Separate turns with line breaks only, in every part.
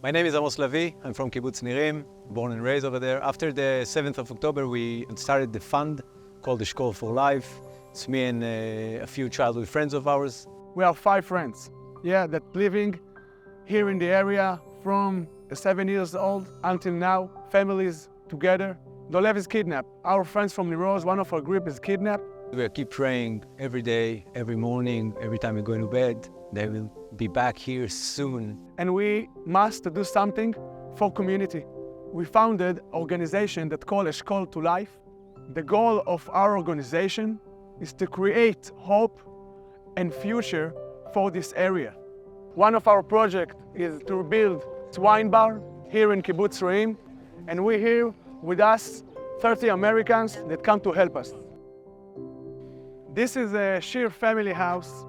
My name is Amos Lavi. I'm from Kibbutz Nirim, born and raised over there. After the 7th of October, we started the fund called Eshkol for Life. It's me and a few childhood friends of ours.
We are 5 friends, that living here in the area from 7 years old until now, families together. Dolev is kidnapped. Our friends from Niroz, one of our group is kidnapped.
We keep praying every day, every morning, every time we go to bed. They will be back here soon.
And we must do something for community. We founded an organization that called Eshkol to Life. The goal of our organization is to create hope and future for this area. One of our projects is to build a wine bar here in Kibbutz Re'im, and we're here with us 30 Americans that come to help us. This is a Shir family house.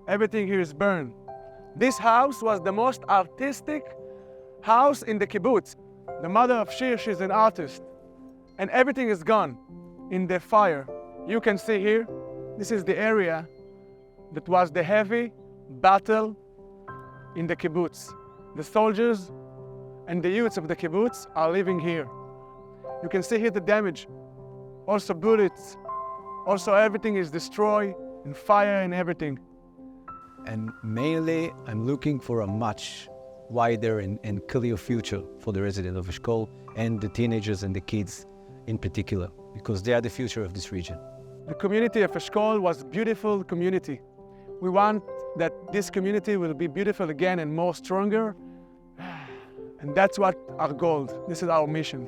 Everything here is burned. This house was the most artistic house in the kibbutz. The mother of Shir, she's an artist. And everything is gone in the fire. You can see here, this is the area that was the heavy battle in the kibbutz. The soldiers and the youths of the kibbutz are living here. You can see here the damage, also bullets, also everything is destroyed, and fire and everything.
And mainly, I'm looking for a much wider and clear future for the residents of Eshkol and the teenagers and the kids in particular, because they are the future of this region.
The community of Eshkol was a beautiful community. We want that this community will be beautiful again and more stronger. And that's what our goal, this is our mission.